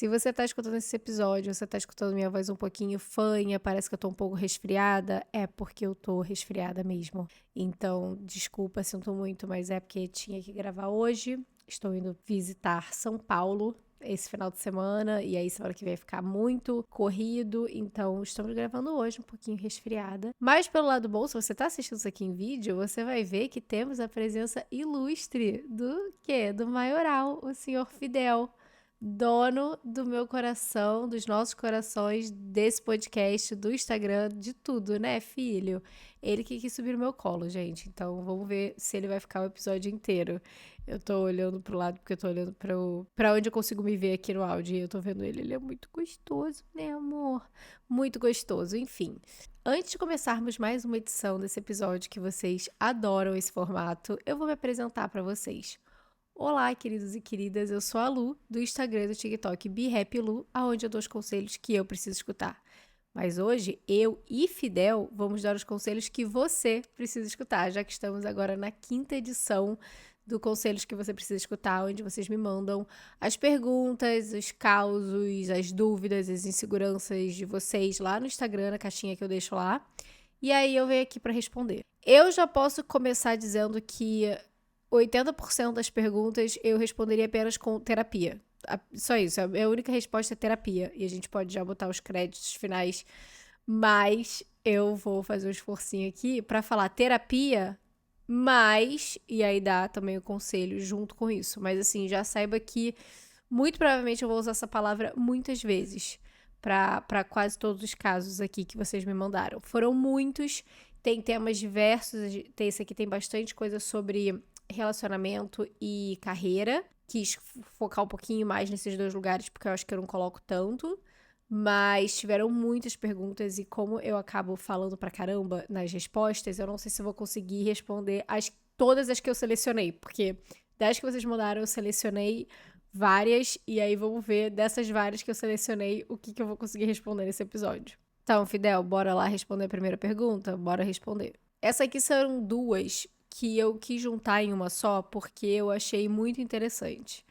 Se você tá escutando esse episódio, você tá escutando minha voz um pouquinho fanha, parece que eu tô um pouco resfriada, é porque eu tô resfriada mesmo. Então, desculpa, sinto muito, mas é porque tinha que gravar hoje. Estou indo visitar São Paulo esse final de semana, e aí semana que vem vai ficar muito corrido, então estamos gravando hoje um pouquinho resfriada. Mas pelo lado bom, se você tá assistindo isso aqui em vídeo, você vai ver que temos a presença ilustre do quê? Do maioral, o senhor Fidel, dono do meu coração, dos nossos corações, desse podcast, do Instagram, de tudo, né, filho? Ele que quis subir no meu colo, gente. Então vamos ver se ele vai ficar o episódio inteiro. Eu tô olhando pro lado porque eu tô olhando pra onde eu consigo me ver aqui no áudio. E eu tô vendo ele. Ele é muito gostoso, né, amor? Muito gostoso. Enfim. Antes de começarmos mais uma edição desse episódio que vocês adoram esse formato, eu vou me apresentar pra vocês. Olá, queridos e queridas, eu sou a Lu, do Instagram e do TikTok BeHappyLu, aonde eu dou os conselhos que eu preciso escutar. Mas hoje, eu e Fidel vamos dar os conselhos que você precisa escutar, já que estamos agora na 5ª edição do Conselhos que você precisa escutar, onde vocês me mandam as perguntas, os causos, as dúvidas, as inseguranças de vocês lá no Instagram, na caixinha que eu deixo lá. E aí eu venho aqui para responder. Eu já posso começar dizendo que 80% das perguntas eu responderia apenas com terapia. Só isso, a minha única resposta é terapia. E a gente pode já botar os créditos finais. Mas eu vou fazer um esforcinho aqui para falar terapia, mas... E aí dá também o conselho junto com isso. Mas assim, já saiba que muito provavelmente eu vou usar essa palavra muitas vezes para quase todos os casos aqui que vocês me mandaram. Foram muitos, tem temas diversos, esse aqui tem bastante coisa sobre relacionamento e carreira. Quis focar um pouquinho mais nesses dois lugares, porque eu acho que eu não coloco tanto. Mas tiveram muitas perguntas e como eu acabo falando pra caramba nas respostas, eu não sei se eu vou conseguir responder todas as que eu selecionei, porque das que vocês mandaram eu selecionei várias, e aí vamos ver dessas várias que eu selecionei o que eu vou conseguir responder nesse episódio. Então, Fidel, bora lá responder a primeira pergunta? Bora responder. Essa aqui são duas que eu quis juntar em uma só porque eu achei muito interessante.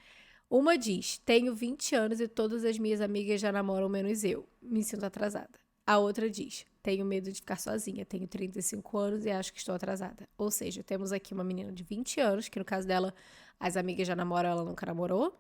Uma diz: tenho 20 anos e todas as minhas amigas já namoram menos eu. Me sinto atrasada. A outra diz: tenho medo de ficar sozinha. Tenho 35 anos e acho que estou atrasada. Ou seja, temos aqui uma menina de 20 anos, que no caso dela, as amigas já namoram, ela nunca namorou.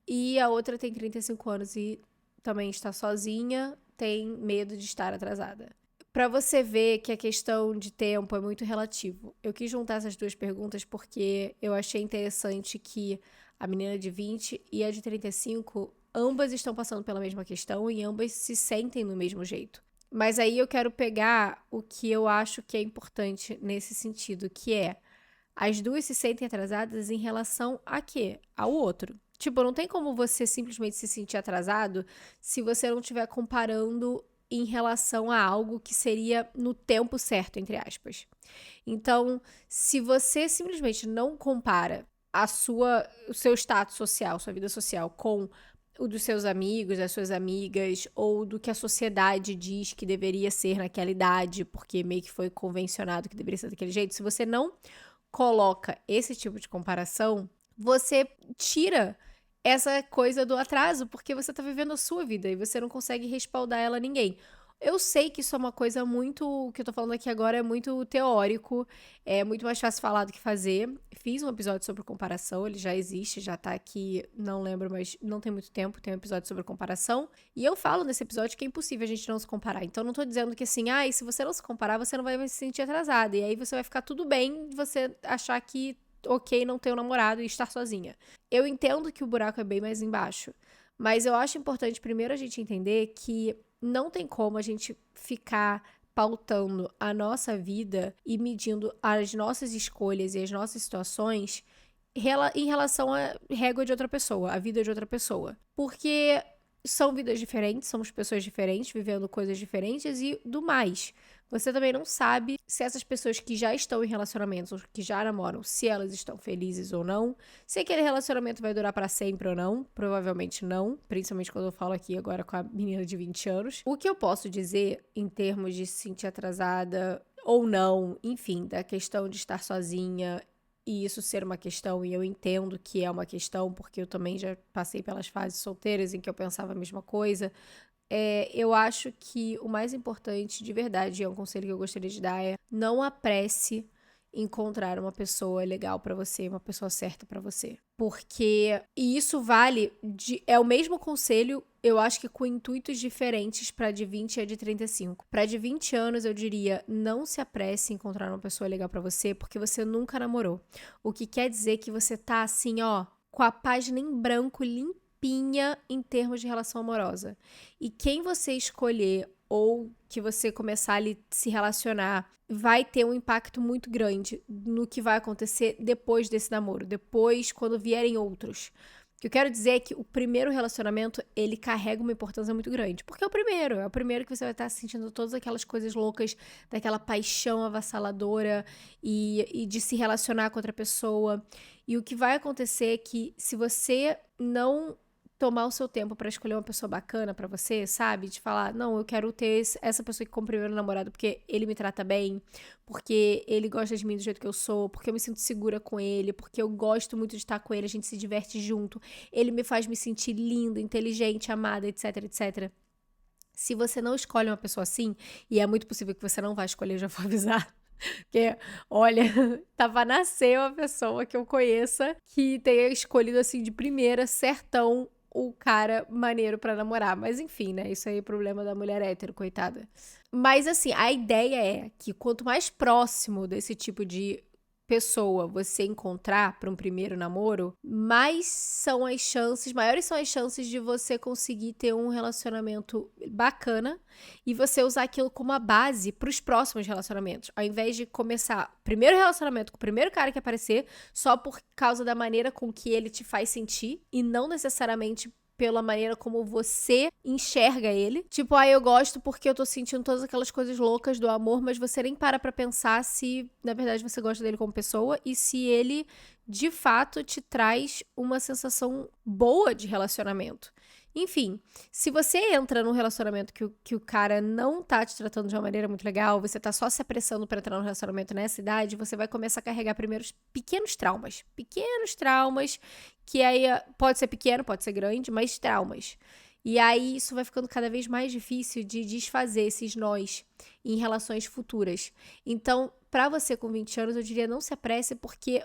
E a outra tem 35 anos e também está sozinha, tem medo de estar atrasada. Para você ver que a questão de tempo é muito relativo. Eu quis juntar essas duas perguntas porque eu achei interessante que a menina de 20 e a de 35, ambas estão passando pela mesma questão e ambas se sentem do mesmo jeito. Mas aí eu quero pegar o que eu acho que é importante nesse sentido, que é as duas se sentem atrasadas em relação a quê? Ao outro. Tipo, não tem como você simplesmente se sentir atrasado se você não estiver comparando em relação a algo que seria no tempo certo, entre aspas. Então, se você simplesmente não compara o seu status social, sua vida social com o dos seus amigos, das suas amigas, ou do que a sociedade diz que deveria ser naquela idade, porque meio que foi convencionado que deveria ser daquele jeito, se você não coloca esse tipo de comparação, você tira essa coisa do atraso, porque você tá vivendo a sua vida e você não consegue respaldar ela a ninguém. Eu sei que isso é uma coisa muito, o que eu tô falando aqui agora é muito teórico, é muito mais fácil falar do que fazer. Fiz um episódio sobre comparação, ele já existe, já tá aqui, não lembro, mas não tem muito tempo, tem um episódio sobre comparação. E eu falo nesse episódio que é impossível a gente não se comparar. Então não tô dizendo que assim, e se você não se comparar, você não vai se sentir atrasada. E aí você vai ficar tudo bem você achar que ok não ter um namorado e estar sozinha. Eu entendo que o buraco é bem mais embaixo, mas eu acho importante primeiro a gente entender que não tem como a gente ficar pautando a nossa vida e medindo as nossas escolhas e as nossas situações em relação à régua de outra pessoa, a vida de outra pessoa. Porque são vidas diferentes, somos pessoas diferentes, vivendo coisas diferentes e do mais. Você também não sabe se essas pessoas que já estão em relacionamentos, ou que já namoram, se elas estão felizes ou não, se aquele relacionamento vai durar pra sempre ou não. Provavelmente não, principalmente quando eu falo aqui agora com a menina de 20 anos. O que eu posso dizer em termos de se sentir atrasada ou não, enfim, da questão de estar sozinha e isso ser uma questão, e eu entendo que é uma questão, porque eu também já passei pelas fases solteiras em que eu pensava a mesma coisa. Eu acho que o mais importante, de verdade, é um conselho que eu gostaria de dar, é não apresse encontrar uma pessoa legal pra você, uma pessoa certa pra você. Porque, e isso vale, é o mesmo conselho, eu acho que com intuitos diferentes pra de 20 e a de 35. Pra de 20 anos, eu diria, não se apresse em encontrar uma pessoa legal pra você, porque você nunca namorou. O que quer dizer que você tá assim, ó, com a página em branco, limpinha em termos de relação amorosa. E quem você escolher ou que você começar a se relacionar vai ter um impacto muito grande no que vai acontecer depois desse namoro, depois quando vierem outros. O que eu quero dizer é que o primeiro relacionamento, ele carrega uma importância muito grande, porque é o primeiro que você vai estar sentindo todas aquelas coisas loucas, daquela paixão avassaladora e de se relacionar com outra pessoa. E o que vai acontecer é que se você não tomar o seu tempo pra escolher uma pessoa bacana pra você, sabe? De falar, não, eu quero ter essa pessoa que como primeiro namorado porque ele me trata bem, porque ele gosta de mim do jeito que eu sou, porque eu me sinto segura com ele, porque eu gosto muito de estar com ele, a gente se diverte junto, ele me faz me sentir linda, inteligente, amada, etc, etc. Se você não escolhe uma pessoa assim, e é muito possível que você não vai escolher, eu já vou avisar. Porque, olha, tava nascer uma pessoa que eu conheça que tenha escolhido assim de primeira, certão, o cara maneiro pra namorar. Mas enfim, né? Isso aí é problema da mulher hétero, coitada. Mas assim, a ideia é que quanto mais próximo desse tipo de pessoa você encontrar para um primeiro namoro, maiores são as chances de você conseguir ter um relacionamento bacana e você usar aquilo como a base para os próximos relacionamentos. Ao invés de começar o primeiro relacionamento com o primeiro cara que aparecer só por causa da maneira com que ele te faz sentir e não necessariamente pela maneira como você enxerga ele. Tipo, eu gosto porque eu tô sentindo todas aquelas coisas loucas do amor, mas você nem para pra pensar se, na verdade, você gosta dele como pessoa e se ele, de fato, te traz uma sensação boa de relacionamento. Enfim, se você entra num relacionamento que o cara não tá te tratando de uma maneira muito legal, você tá só se apressando pra entrar num relacionamento nessa idade, você vai começar a carregar primeiros pequenos traumas. Pequenos traumas, que aí pode ser pequeno, pode ser grande, mas traumas. E aí isso vai ficando cada vez mais difícil de desfazer esses nós em relações futuras. Então, pra você com 20 anos, eu diria não se apresse, porque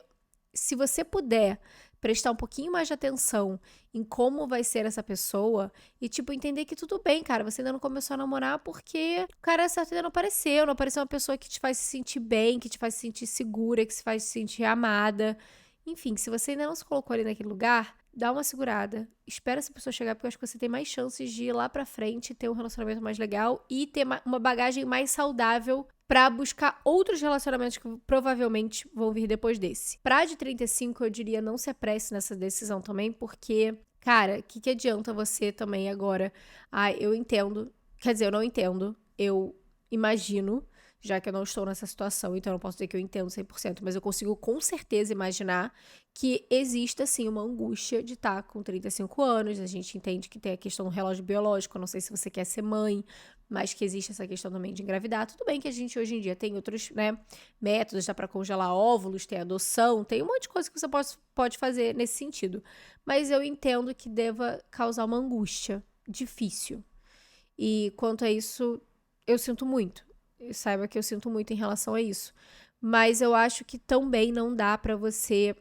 se você puder prestar um pouquinho mais de atenção em como vai ser essa pessoa e, tipo, entender que tudo bem, cara, você ainda não começou a namorar porque o cara certo ainda não apareceu uma pessoa que te faz se sentir bem, que te faz se sentir segura, que se faz se sentir amada. Enfim, se você ainda não se colocou ali naquele lugar, dá uma segurada, espera essa pessoa chegar, porque eu acho que você tem mais chances de ir lá pra frente, ter um relacionamento mais legal e ter uma bagagem mais saudável pra buscar outros relacionamentos que provavelmente vão vir depois desse. Pra de 35, eu diria não se apresse nessa decisão também, porque, cara, o que adianta você também agora? Eu entendo, quer dizer, eu não entendo, eu imagino, já que eu não estou nessa situação, então eu não posso dizer que eu entendo 100%, mas eu consigo com certeza imaginar que exista, sim, uma angústia de estar com 35 anos, a gente entende que tem a questão do relógio biológico, eu não sei se você quer ser mãe, mas que existe essa questão também de engravidar. Tudo bem que a gente hoje em dia tem outros, né, métodos, dá pra congelar óvulos, tem adoção, tem um monte de coisa que você pode fazer nesse sentido, mas eu entendo que deva causar uma angústia difícil. E quanto a isso, eu sinto muito. Saiba que eu sinto muito em relação a isso. Mas eu acho que também não dá pra você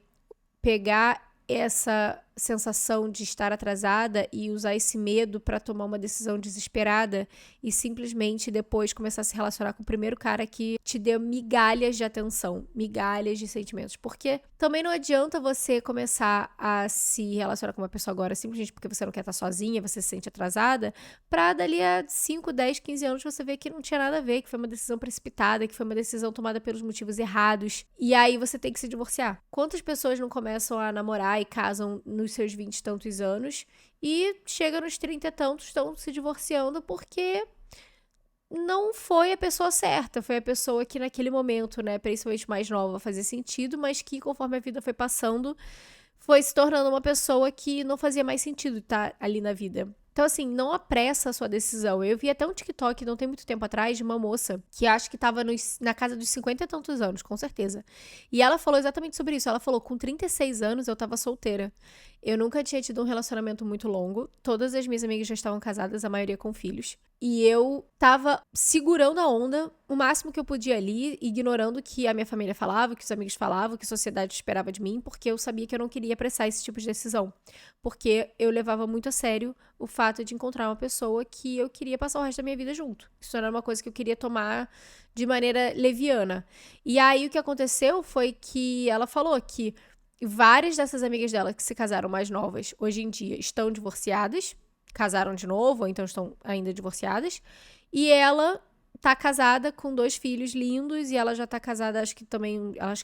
pegar essa sensação de estar atrasada e usar esse medo pra tomar uma decisão desesperada e simplesmente depois começar a se relacionar com o primeiro cara que te deu migalhas de atenção, migalhas de sentimentos. Porque também não adianta você começar a se relacionar com uma pessoa agora simplesmente porque você não quer estar sozinha, você se sente atrasada, pra dali a 5, 10, 15 anos você ver que não tinha nada a ver, que foi uma decisão precipitada, que foi uma decisão tomada pelos motivos errados, e aí você tem que se divorciar. Quantas pessoas não começam a namorar e casam nos seus 20 e tantos anos e chega nos 30 e tantos, estão se divorciando porque não foi a pessoa certa, foi a pessoa que naquele momento, né, principalmente mais nova, fazia sentido, mas que conforme a vida foi passando, foi se tornando uma pessoa que não fazia mais sentido estar ali na vida. Então, assim, não apressa a sua decisão. Eu vi até um TikTok, não tem muito tempo atrás, de uma moça que acho que tava na casa dos 50 e tantos anos, com certeza. E ela falou exatamente sobre isso. Ela falou, com 36 anos eu tava solteira. Eu nunca tinha tido um relacionamento muito longo. Todas as minhas amigas já estavam casadas, a maioria com filhos. E eu tava segurando a onda o máximo que eu podia ali, ignorando o que a minha família falava, o que os amigos falavam, o que a sociedade esperava de mim, porque eu sabia que eu não queria apressar esse tipo de decisão. Porque eu levava muito a sério o fato de encontrar uma pessoa que eu queria passar o resto da minha vida junto. Isso era uma coisa que eu queria tomar de maneira leviana. E aí o que aconteceu foi que ela falou que várias dessas amigas dela que se casaram mais novas, hoje em dia, estão divorciadas, casaram de novo, ou então estão ainda divorciadas, e ela tá casada com 2 filhos lindos, e ela já tá casada, acho que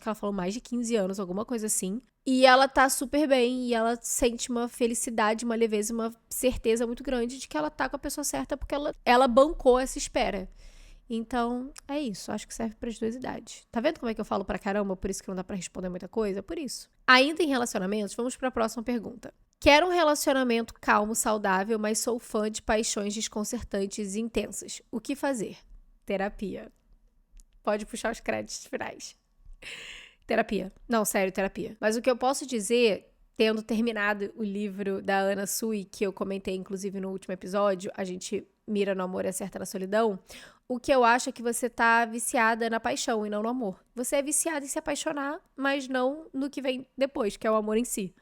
ela falou mais de 15 anos, alguma coisa assim. E ela tá super bem, e ela sente uma felicidade, uma leveza, uma certeza muito grande de que ela tá com a pessoa certa, porque ela bancou essa espera. Então, é isso. Acho que serve para as 2 idades. Tá vendo como é que eu falo pra caramba? Por isso que não dá pra responder muita coisa? Por isso. Ainda em relacionamentos, vamos pra próxima pergunta. Quero um relacionamento calmo, saudável, mas sou fã de paixões desconcertantes e intensas. O que fazer? Terapia. Pode puxar os créditos finais. Terapia. Não, sério, terapia. Mas o que eu posso dizer, tendo terminado o livro da Anna Sui, que eu comentei inclusive no último episódio, A Gente Mira no Amor e Acerta na Solidão, o que eu acho é que você tá viciada na paixão e não no amor. Você é viciada em se apaixonar, mas não no que vem depois, que é o amor em si.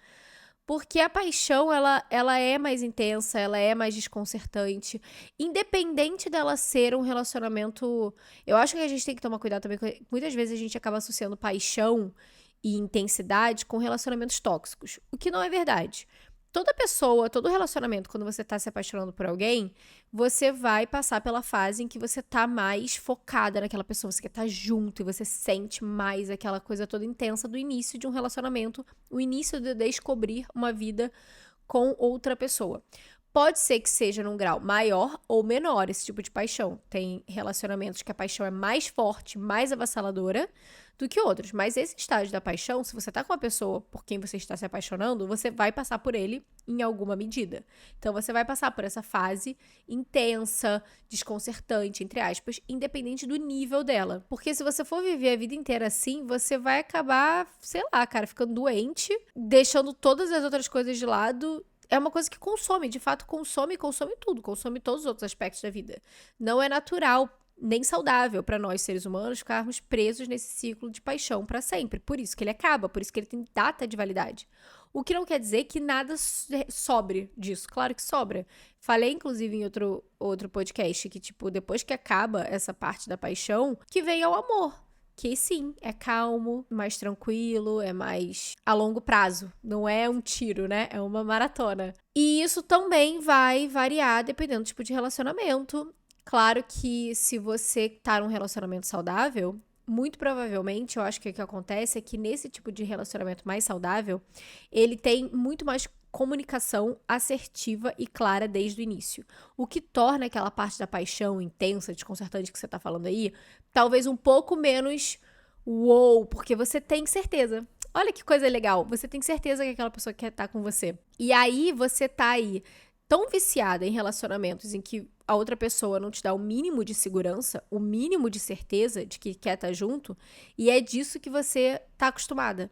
Porque a paixão, ela é mais intensa, ela é mais desconcertante. Independente dela ser um relacionamento... Eu acho que a gente tem que tomar cuidado também, porque muitas vezes a gente acaba associando paixão e intensidade com relacionamentos tóxicos. O que não é verdade. Toda pessoa, todo relacionamento, quando você tá se apaixonando por alguém, você vai passar pela fase em que você tá mais focada naquela pessoa, você quer estar junto e você sente mais aquela coisa toda intensa do início de um relacionamento, o início de descobrir uma vida com outra pessoa. Pode ser que seja num grau maior ou menor esse tipo de paixão. Tem relacionamentos que a paixão é mais forte, mais avassaladora do que outros. Mas esse estágio da paixão, se você tá com uma pessoa por quem você está se apaixonando, você vai passar por ele em alguma medida. Então você vai passar por essa fase intensa, desconcertante, entre aspas, independente do nível dela. Porque se você for viver a vida inteira assim, você vai acabar, sei lá, cara, ficando doente, deixando todas as outras coisas de lado. É uma coisa que consome, de fato consome tudo, consome todos os outros aspectos da vida. Não é natural, nem saudável para nós seres humanos ficarmos presos nesse ciclo de paixão para sempre. Por isso que ele acaba, por isso que ele tem data de validade. O que não quer dizer que nada sobre disso. Claro que sobra. Falei, inclusive, em outro podcast que, tipo, depois que acaba essa parte da paixão, que vem ao amor. Que sim, é calmo, mais tranquilo, é mais a longo prazo. Não é um tiro, né? É uma maratona. E isso também vai variar dependendo do tipo de relacionamento. Claro que se você tá num relacionamento saudável, muito provavelmente, eu acho que o que acontece é que nesse tipo de relacionamento mais saudável, ele tem muito mais comunicação assertiva e clara desde o início. O que torna aquela parte da paixão intensa, desconcertante que você tá falando aí, talvez um pouco menos uou, porque você tem certeza. Olha que coisa legal, você tem certeza que aquela pessoa quer estar com você. E aí você tá aí tão viciada em relacionamentos em que a outra pessoa não te dá o mínimo de segurança, o mínimo de certeza de que quer estar junto, e é disso que você tá acostumada.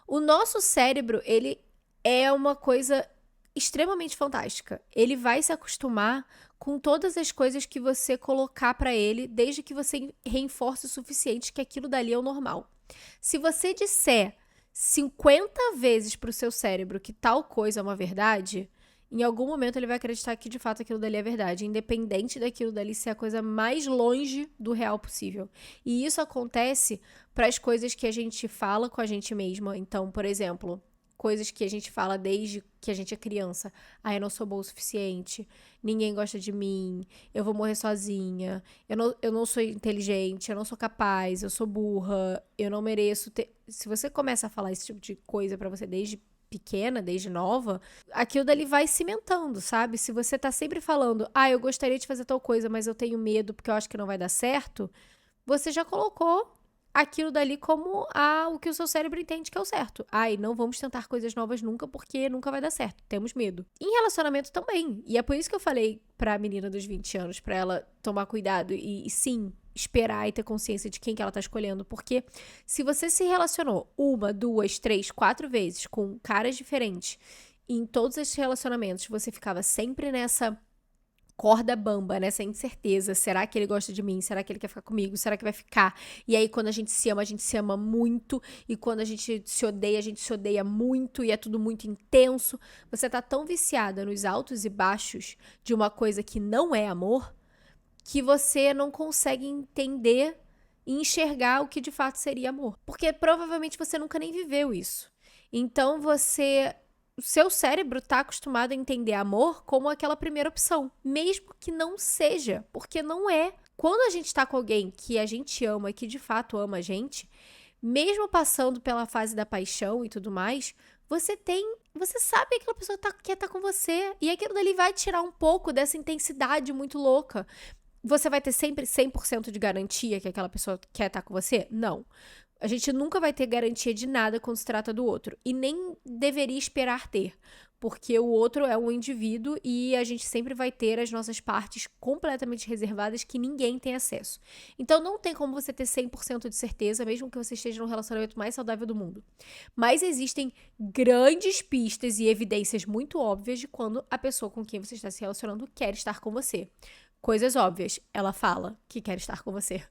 O nosso cérebro, ele é uma coisa extremamente fantástica. Ele vai se acostumar com todas as coisas que você colocar pra ele, desde que você reforce o suficiente que aquilo dali é o normal. Se você disser 50 vezes pro seu cérebro que tal coisa é uma verdade, em algum momento ele vai acreditar que de fato aquilo dali é verdade, independente daquilo dali ser a coisa mais longe do real possível. E isso acontece para as coisas que a gente fala com a gente mesma. Então, por exemplo, coisas que a gente fala desde que a gente é criança. Ah, eu não sou boa o suficiente, ninguém gosta de mim, eu vou morrer sozinha, eu não sou inteligente, eu não sou capaz, eu sou burra, eu não mereço ter... Se você começa a falar esse tipo de coisa pra você desde pequena, desde nova, aquilo dali vai cimentando, sabe? Se você tá sempre falando, ah, eu gostaria de fazer tal coisa, mas eu tenho medo porque eu acho que não vai dar certo, você já colocou aquilo dali como o que o seu cérebro entende que é o certo. Ai, não vamos tentar coisas novas nunca porque nunca vai dar certo. Temos medo. Em relacionamento também. E é por isso que eu falei pra menina dos 20 anos, pra ela tomar cuidado e sim, esperar e ter consciência de quem que ela tá escolhendo. Porque se você se relacionou 1, 2, 3, 4 vezes com caras diferentes e em todos esses relacionamentos você ficava sempre nessa corda bamba, nessa incerteza. Será que ele gosta de mim? Será que ele quer ficar comigo? Será que vai ficar? E aí, quando a gente se ama muito. E quando a gente se odeia muito. E é tudo muito intenso. Você tá tão viciada nos altos e baixos de uma coisa que não é amor, que você não consegue entender e enxergar o que de fato seria amor. Porque provavelmente você nunca nem viveu isso. Então, o seu cérebro tá acostumado a entender amor como aquela primeira opção, mesmo que não seja, porque não é. Quando a gente tá com alguém que a gente ama e que de fato ama a gente, mesmo passando pela fase da paixão e tudo mais, você sabe que aquela pessoa quer estar com você, e aquilo dali vai tirar um pouco dessa intensidade muito louca. Você vai ter sempre 100% de garantia que aquela pessoa quer estar com você? Não. A gente nunca vai ter garantia de nada quando se trata do outro. E nem deveria esperar ter. Porque o outro é um indivíduo e a gente sempre vai ter as nossas partes completamente reservadas que ninguém tem acesso. Então não tem como você ter 100% de certeza, mesmo que você esteja no relacionamento mais saudável do mundo. Mas existem grandes pistas e evidências muito óbvias de quando a pessoa com quem você está se relacionando quer estar com você. Coisas óbvias. Ela fala que quer estar com você.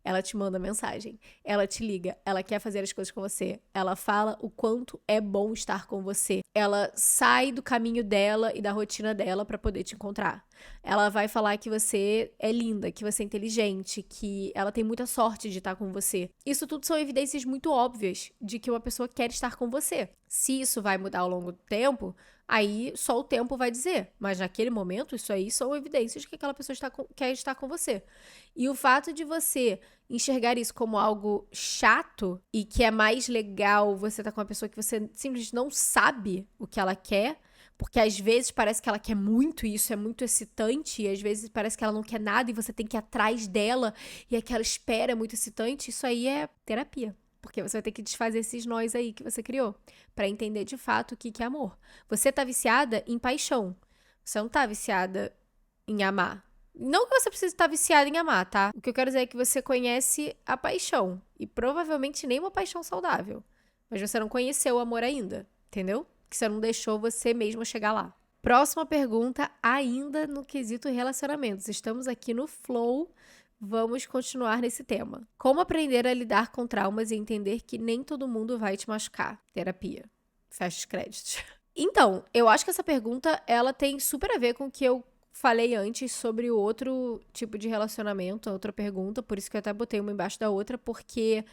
Ela te manda mensagem, ela te liga, ela quer fazer as coisas com você, ela fala o quanto é bom estar com você, ela sai do caminho dela e da rotina dela pra poder te encontrar. Ela vai falar que você é linda, que você é inteligente, que ela tem muita sorte de estar com você. Isso tudo são evidências muito óbvias de que uma pessoa quer estar com você. Se isso vai mudar ao longo do tempo, aí só o tempo vai dizer. Mas naquele momento, isso aí são evidências de que aquela pessoa quer estar com você. E o fato de você enxergar isso como algo chato e que é mais legal você estar com uma pessoa que você simplesmente não sabe o que ela quer, porque às vezes parece que ela quer muito e isso é muito excitante, e às vezes parece que ela não quer nada e você tem que ir atrás dela e aquela espera é muito excitante, isso aí é terapia. Porque você vai ter que desfazer esses nós aí que você criou pra entender de fato o que é amor. Você tá viciada em paixão. Você não tá viciada em amar. Não que você precise estar viciada em amar, tá? O que eu quero dizer é que você conhece a paixão. E provavelmente nem uma paixão saudável. Mas você não conheceu o amor ainda, entendeu? Que você não deixou você mesmo chegar lá. Próxima pergunta, ainda no quesito relacionamentos. Estamos aqui no flow. Vamos continuar nesse tema. Como aprender a lidar com traumas e entender que nem todo mundo vai te machucar? Terapia. Fecha os créditos. Então, eu acho que essa pergunta, ela tem super a ver com o que eu falei antes sobre o outro tipo de relacionamento, a outra pergunta, por isso que eu até botei uma embaixo da outra, porque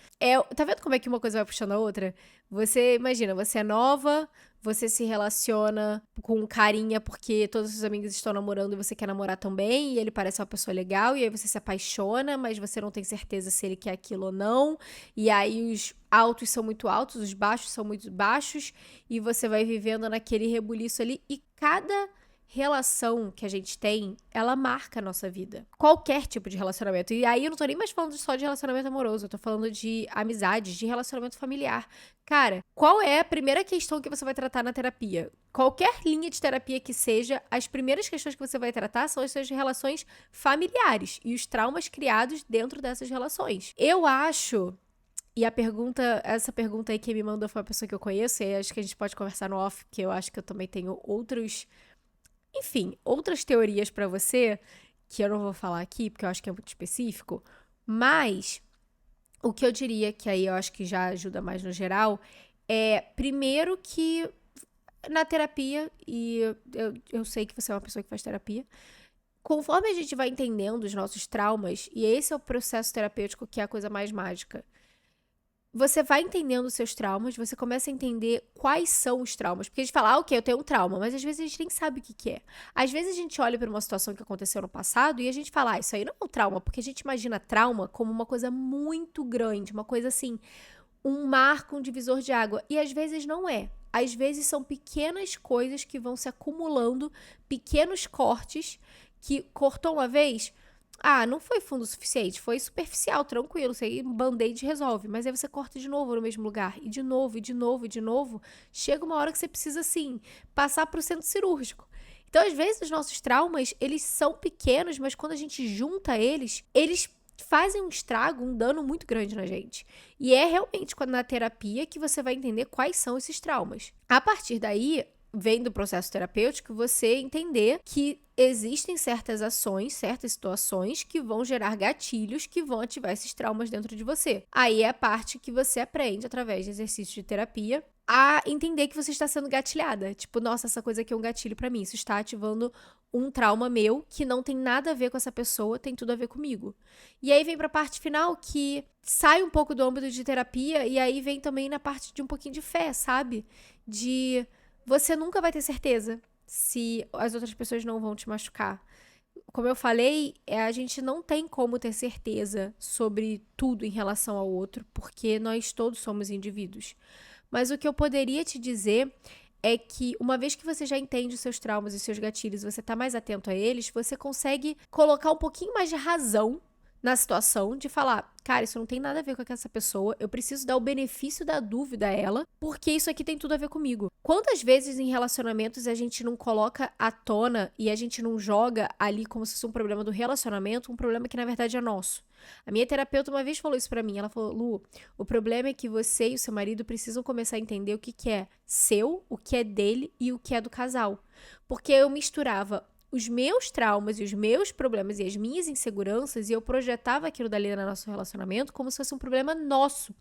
tá vendo como é que uma coisa vai puxando a outra? Você, imagina, você é nova, você se relaciona com carinha porque todos os seus amigos estão namorando e você quer namorar também, e ele parece uma pessoa legal, e aí você se apaixona, mas você não tem certeza se ele quer aquilo ou não, e aí os altos são muito altos, os baixos são muito baixos, e você vai vivendo naquele rebuliço ali, e cada relação que a gente tem, ela marca a nossa vida. Qualquer tipo de relacionamento. E aí eu não tô nem mais falando só de relacionamento amoroso, eu tô falando de amizades, de relacionamento familiar. Cara, qual é a primeira questão que você vai tratar na terapia? Qualquer linha de terapia que seja, as primeiras questões que você vai tratar são as suas relações familiares e os traumas criados dentro dessas relações. Eu acho. E essa pergunta aí que me mandou foi uma pessoa que eu conheço, e acho que a gente pode conversar no off, porque eu acho que eu também tenho outras teorias pra você, que eu não vou falar aqui, porque eu acho que é muito específico, mas o que eu diria, que aí eu acho que já ajuda mais no geral, é, primeiro que na terapia, e eu sei que você é uma pessoa que faz terapia, conforme a gente vai entendendo os nossos traumas, e esse é o processo terapêutico que é a coisa mais mágica, você vai entendendo os seus traumas, você começa a entender quais são os traumas. Porque a gente fala, ok, eu tenho um trauma, mas às vezes a gente nem sabe o que é. Às vezes a gente olha para uma situação que aconteceu no passado e a gente fala, isso aí não é um trauma, porque a gente imagina trauma como uma coisa muito grande, uma coisa assim, um marco, um divisor de água. E às vezes não é. Às vezes são pequenas coisas que vão se acumulando, pequenos cortes, que cortou uma vez, Ah, não foi fundo o suficiente, foi superficial, tranquilo, isso aí um band-aid resolve. Mas aí você corta de novo no mesmo lugar, e de novo, e de novo, e de novo. Chega uma hora que você precisa, assim, passar pro centro cirúrgico. Então, às vezes, os nossos traumas, eles são pequenos, mas quando a gente junta eles fazem um estrago, um dano muito grande na gente. E é realmente quando na terapia que você vai entender quais são esses traumas. A partir daí, vem do processo terapêutico você entender que existem certas ações, certas situações que vão gerar gatilhos que vão ativar esses traumas dentro de você. Aí é a parte que você aprende através de exercícios de terapia a entender que você está sendo gatilhada. Tipo, nossa, essa coisa aqui é um gatilho pra mim. Isso está ativando um trauma meu que não tem nada a ver com essa pessoa, tem tudo a ver comigo. E aí vem pra parte final que sai um pouco do âmbito de terapia e aí vem também na parte de um pouquinho de fé, sabe? De você nunca vai ter certeza se as outras pessoas não vão te machucar. Como eu falei, a gente não tem como ter certeza sobre tudo em relação ao outro, porque nós todos somos indivíduos. Mas o que eu poderia te dizer é que uma vez que você já entende os seus traumas e os seus gatilhos, você tá mais atento a eles, você consegue colocar um pouquinho mais de razão na situação de falar, cara, isso não tem nada a ver com essa pessoa, eu preciso dar o benefício da dúvida a ela, porque isso aqui tem tudo a ver comigo. Quantas vezes em relacionamentos a gente não coloca à tona e a gente não joga ali como se fosse um problema do relacionamento, um problema que na verdade é nosso? A minha terapeuta uma vez falou isso pra mim, ela falou, Lu, o problema é que você e o seu marido precisam começar a entender o que é seu, o que é dele e o que é do casal. Porque eu misturava os meus traumas e os meus problemas e as minhas inseguranças e eu projetava aquilo dali no nosso relacionamento como se fosse um problema nosso,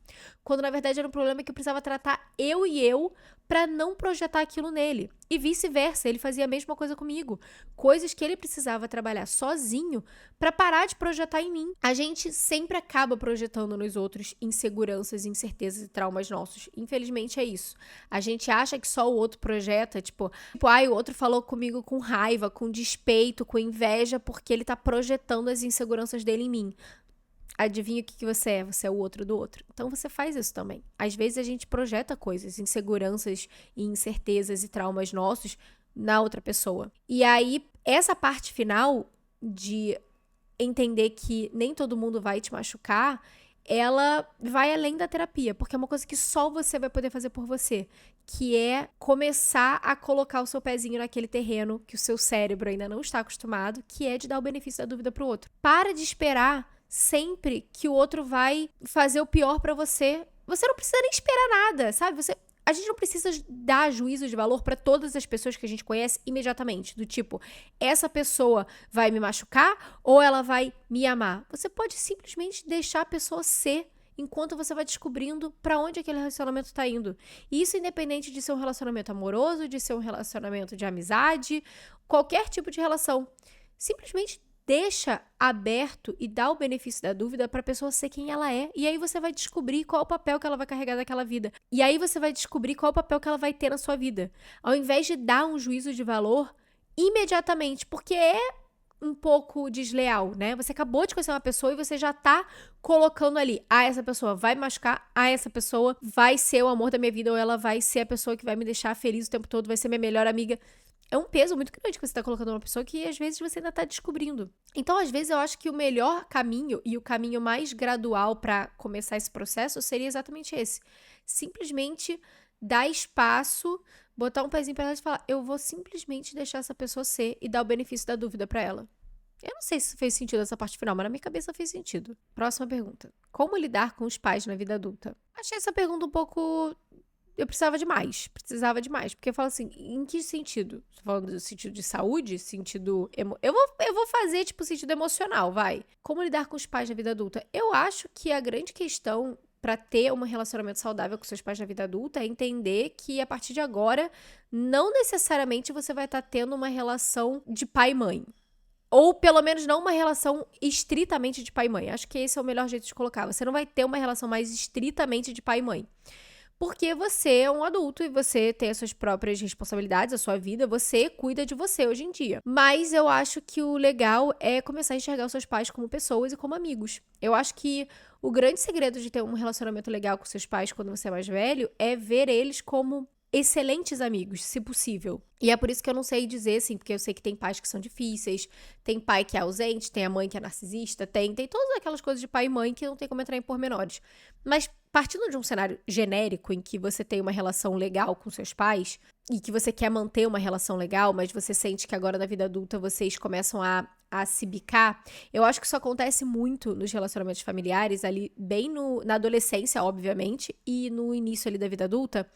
quando na verdade era um problema que eu precisava tratar eu pra não projetar aquilo nele. E vice-versa, ele fazia a mesma coisa comigo. Coisas que ele precisava trabalhar sozinho pra parar de projetar em mim. A gente sempre acaba projetando nos outros inseguranças, incertezas e traumas nossos. Infelizmente é isso. A gente acha que só o outro projeta, tipo, ai, o outro falou comigo com raiva, com despeito, com inveja, porque ele tá projetando as inseguranças dele em mim. Adivinha o que você é? Você é o outro do outro. Então você faz isso também. Às vezes a gente projeta coisas, inseguranças e incertezas e traumas nossos na outra pessoa. E aí, essa parte final de entender que nem todo mundo vai te machucar, ela vai além da terapia, porque é uma coisa que só você vai poder fazer por você, que é começar a colocar o seu pezinho naquele terreno que o seu cérebro ainda não está acostumado, que é de dar o benefício da dúvida pro outro. Para de esperar sempre que o outro vai fazer o pior pra você. Você não precisa nem esperar nada, sabe? A gente não precisa dar juízo de valor pra todas as pessoas que a gente conhece imediatamente. Do tipo, essa pessoa vai me machucar ou ela vai me amar? Você pode simplesmente deixar a pessoa ser enquanto você vai descobrindo pra onde aquele relacionamento tá indo. E isso independente de ser um relacionamento amoroso, de ser um relacionamento de amizade, qualquer tipo de relação. Simplesmente deixa aberto e dá o benefício da dúvida pra pessoa ser quem ela é. E aí você vai descobrir qual é o papel que ela vai carregar naquela vida. E aí você vai descobrir qual é o papel que ela vai ter na sua vida. Ao invés de dar um juízo de valor imediatamente, porque é um pouco desleal, né? Você acabou de conhecer uma pessoa e você já tá colocando ali, essa pessoa vai me machucar, essa pessoa vai ser o amor da minha vida, ou ela vai ser a pessoa que vai me deixar feliz o tempo todo, vai ser minha melhor amiga. É um peso muito grande que você tá colocando numa pessoa que às vezes você ainda tá descobrindo. Então, às vezes, eu acho que o melhor caminho e o caminho mais gradual pra começar esse processo seria exatamente esse. Simplesmente dar espaço, botar um pezinho pra trás e falar, eu vou simplesmente deixar essa pessoa ser e dar o benefício da dúvida pra ela. Eu não sei se fez sentido essa parte final, mas na minha cabeça fez sentido. Próxima pergunta. Como lidar com os pais na vida adulta? Achei essa pergunta um pouco... Eu precisava demais, porque eu falo assim, em que sentido? Tô falando do sentido de saúde, sentido... Eu vou fazer, tipo, sentido emocional, vai. Como lidar com os pais na vida adulta? Eu acho que a grande questão pra ter um relacionamento saudável com seus pais na vida adulta é entender que, a partir de agora, não necessariamente você vai estar tendo uma relação de pai e mãe. Ou, pelo menos, não uma relação estritamente de pai e mãe. Acho que esse é o melhor jeito de colocar. Você não vai ter uma relação mais estritamente de pai e mãe. Porque você é um adulto e você tem as suas próprias responsabilidades, a sua vida, você cuida de você hoje em dia. Mas eu acho que o legal é começar a enxergar os seus pais como pessoas e como amigos. Eu acho que o grande segredo de ter um relacionamento legal com seus pais quando você é mais velho é ver eles como excelentes amigos, se possível. E é por isso que eu não sei dizer, assim, porque eu sei que tem pais que são difíceis, tem pai que é ausente, tem a mãe que é narcisista, tem todas aquelas coisas de pai e mãe que não tem como entrar em pormenores. Mas partindo de um cenário genérico em que você tem uma relação legal com seus pais e que você quer manter uma relação legal, mas você sente que agora na vida adulta vocês começam a se bicar, eu acho que isso acontece muito nos relacionamentos familiares, ali bem na adolescência, obviamente, e no início ali da vida adulta,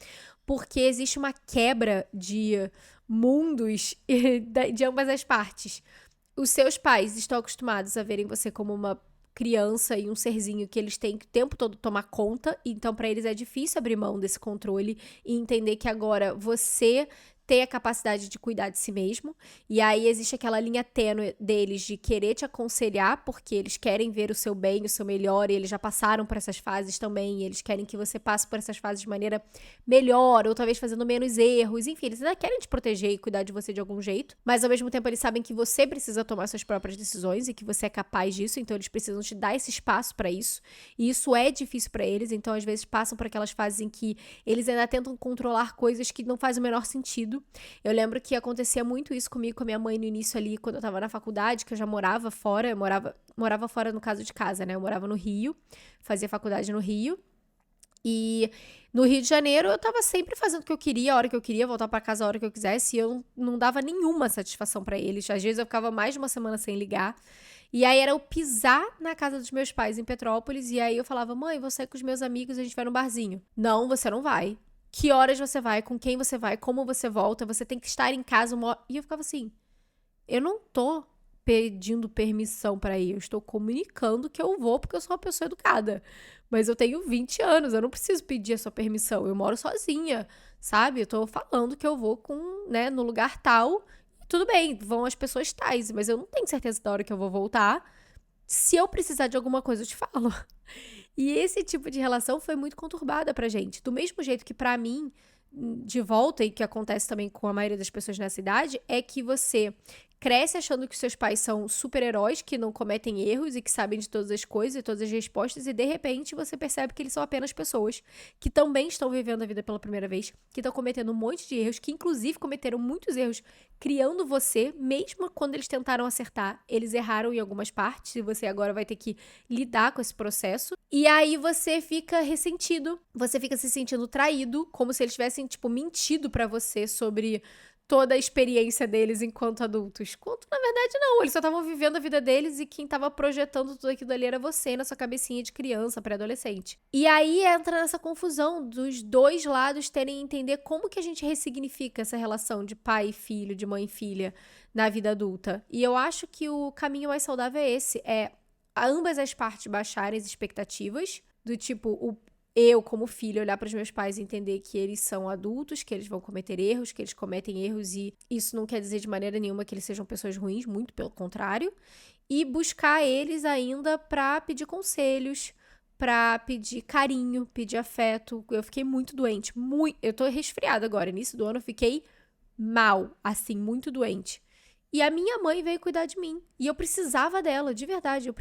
porque existe uma quebra de mundos de ambas as partes. Os seus pais estão acostumados a verem você como uma criança e um serzinho que eles têm que o tempo todo tomar conta, então para eles é difícil abrir mão desse controle e entender que agora você tem a capacidade de cuidar de si mesmo, e aí existe aquela linha tênue deles de querer te aconselhar, porque eles querem ver o seu bem, o seu melhor, e eles já passaram por essas fases também, e eles querem que você passe por essas fases de maneira melhor, ou talvez fazendo menos erros, enfim, eles ainda querem te proteger e cuidar de você de algum jeito, mas ao mesmo tempo eles sabem que você precisa tomar suas próprias decisões e que você é capaz disso, então eles precisam te dar esse espaço pra isso, e isso é difícil pra eles, então às vezes passam por aquelas fases em que eles ainda tentam controlar coisas que não fazem o menor sentido. Eu lembro que acontecia muito isso comigo, com a minha mãe no início ali, quando eu tava na faculdade, que eu já morava fora, eu morava fora no caso de casa, né? Eu morava no Rio, fazia faculdade no Rio, e no Rio de Janeiro eu tava sempre fazendo o que eu queria, a hora que eu queria, voltar pra casa a hora que eu quisesse, e eu não dava nenhuma satisfação pra eles. Às vezes eu ficava mais de uma semana sem ligar. E aí era eu pisar na casa dos meus pais em Petrópolis, e aí eu falava: mãe, vou sair com os meus amigos, a gente vai no barzinho. Não, você não vai. Que horas você vai, com quem você vai, como você volta, você tem que estar em casa E eu ficava assim, eu não tô pedindo permissão pra ir, eu estou comunicando que eu vou porque eu sou uma pessoa educada. Mas eu tenho 20 anos, eu não preciso pedir a sua permissão, eu moro sozinha, sabe? Eu tô falando que eu vou no lugar tal, e tudo bem, vão as pessoas tais, mas eu não tenho certeza da hora que eu vou voltar. Se eu precisar de alguma coisa, eu te falo. E esse tipo de relação foi muito conturbada pra gente. Do mesmo jeito que pra mim, de volta, e que acontece também com a maioria das pessoas nessa idade, é que você cresce achando que seus pais são super-heróis, que não cometem erros e que sabem de todas as coisas e todas as respostas, e de repente você percebe que eles são apenas pessoas que também estão vivendo a vida pela primeira vez, que estão cometendo um monte de erros, que inclusive cometeram muitos erros criando você, mesmo quando eles tentaram acertar, eles erraram em algumas partes, e você agora vai ter que lidar com esse processo. E aí você fica ressentido, você fica se sentindo traído, como se eles tivessem, mentido pra você sobre toda a experiência deles enquanto adultos. Quanto, na verdade, não. Eles só estavam vivendo a vida deles e quem estava projetando tudo aquilo ali era você, na sua cabecinha de criança, pré-adolescente. E aí entra nessa confusão dos dois lados terem que entender como que a gente ressignifica essa relação de pai e filho, de mãe e filha na vida adulta. E eu acho que o caminho mais saudável é esse, ambas as partes baixarem as expectativas, do tipo, eu, como filho, olhar para os meus pais e entender que eles são adultos, que eles vão cometer erros, que eles cometem erros, e isso não quer dizer de maneira nenhuma que eles sejam pessoas ruins, muito pelo contrário. E buscar eles ainda para pedir conselhos, para pedir carinho, pedir afeto. Eu fiquei muito doente, eu tô resfriada agora. Início do ano eu fiquei mal, assim, muito doente. E a minha mãe veio cuidar de mim. E eu precisava dela, de verdade.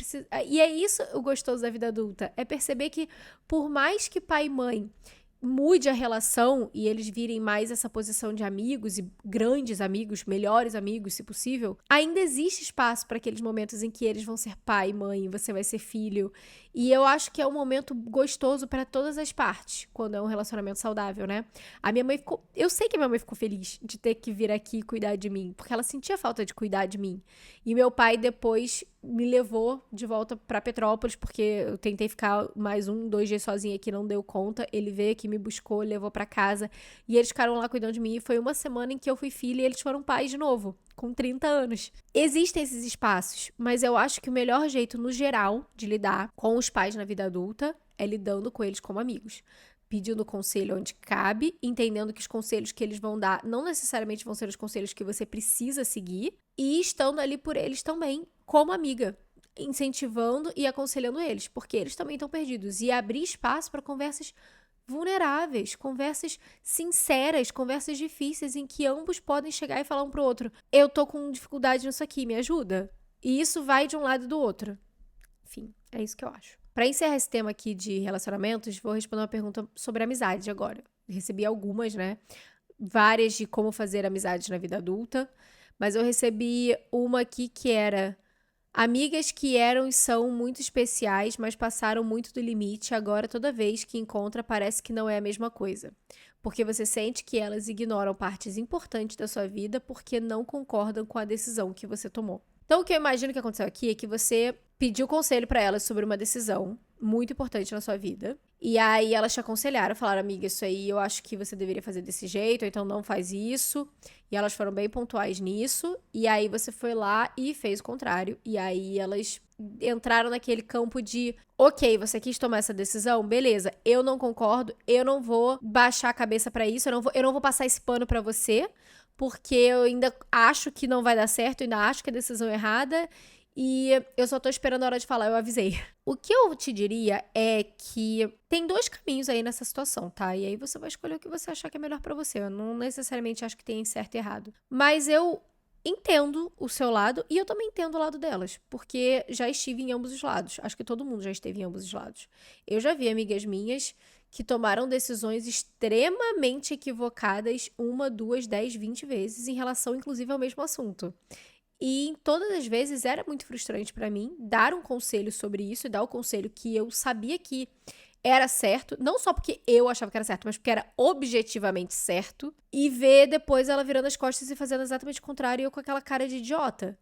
E é isso o gostoso da vida adulta. É perceber que, por mais que pai e mãe mude a relação e eles virem mais essa posição de amigos e grandes amigos, melhores amigos, se possível, ainda existe espaço para aqueles momentos em que eles vão ser pai e mãe, você vai ser filho. E eu acho que é um momento gostoso para todas as partes, quando é um relacionamento saudável, né? Eu sei que a minha mãe ficou feliz de ter que vir aqui e cuidar de mim, porque ela sentia falta de cuidar de mim. E meu pai depois me levou de volta pra Petrópolis, porque eu tentei ficar mais 2 dias sozinha aqui, não deu conta. Ele veio aqui, me buscou, levou pra casa, e eles ficaram lá cuidando de mim. E foi uma semana em que eu fui filha e eles foram pais de novo, com 30 anos. Existem esses espaços, mas eu acho que o melhor jeito, no geral, de lidar com os pais na vida adulta é lidando com eles como amigos. Pedindo conselho onde cabe, entendendo que os conselhos que eles vão dar não necessariamente vão ser os conselhos que você precisa seguir, e estando ali por eles também, como amiga, incentivando e aconselhando eles, porque eles também estão perdidos, e abrir espaço para conversas vulneráveis, conversas sinceras, conversas difíceis em que ambos podem chegar e falar um pro outro: eu tô com dificuldade nisso aqui, me ajuda? E isso vai de um lado e do outro. Enfim, é isso que eu acho. Para encerrar esse tema aqui de relacionamentos, vou responder uma pergunta sobre amizade agora. recebi algumas, né? Várias de como fazer amizades na vida adulta. Mas eu recebi uma aqui que era: amigas que eram e são muito especiais, mas passaram muito do limite. Agora, toda vez que encontra, parece que não é a mesma coisa. Porque você sente que elas ignoram partes importantes da sua vida porque não concordam com a decisão que você tomou. Então, o que eu imagino que aconteceu aqui é que você pediu conselho pra elas sobre uma decisão muito importante na sua vida. E aí elas te aconselharam, falaram: amiga, isso aí eu acho que você deveria fazer desse jeito, ou então não faz isso. E elas foram bem pontuais nisso. E aí você foi lá e fez o contrário. E aí elas entraram naquele campo de: ok, você quis tomar essa decisão, beleza, eu não concordo, eu não vou baixar a cabeça pra isso, eu não vou passar esse pano pra você, porque eu ainda acho que não vai dar certo, eu ainda acho que a decisão é errada. E eu só tô esperando a hora de falar, eu avisei. O que eu te diria é que tem 2 caminhos aí nessa situação, tá? E aí você vai escolher o que você achar que é melhor pra você. Eu não necessariamente acho que tem certo e errado. Mas eu entendo o seu lado e eu também entendo o lado delas, porque já estive em ambos os lados. Acho que todo mundo já esteve em ambos os lados. Eu já vi amigas minhas que tomaram decisões extremamente equivocadas 1, 2, 10, 20 vezes em relação, inclusive, ao mesmo assunto. E em todas as vezes era muito frustrante pra mim dar um conselho sobre isso e dar o conselho que eu sabia que era certo, não só porque eu achava que era certo, mas porque era objetivamente certo, e ver depois ela virando as costas e fazendo exatamente o contrário e eu com aquela cara de idiota.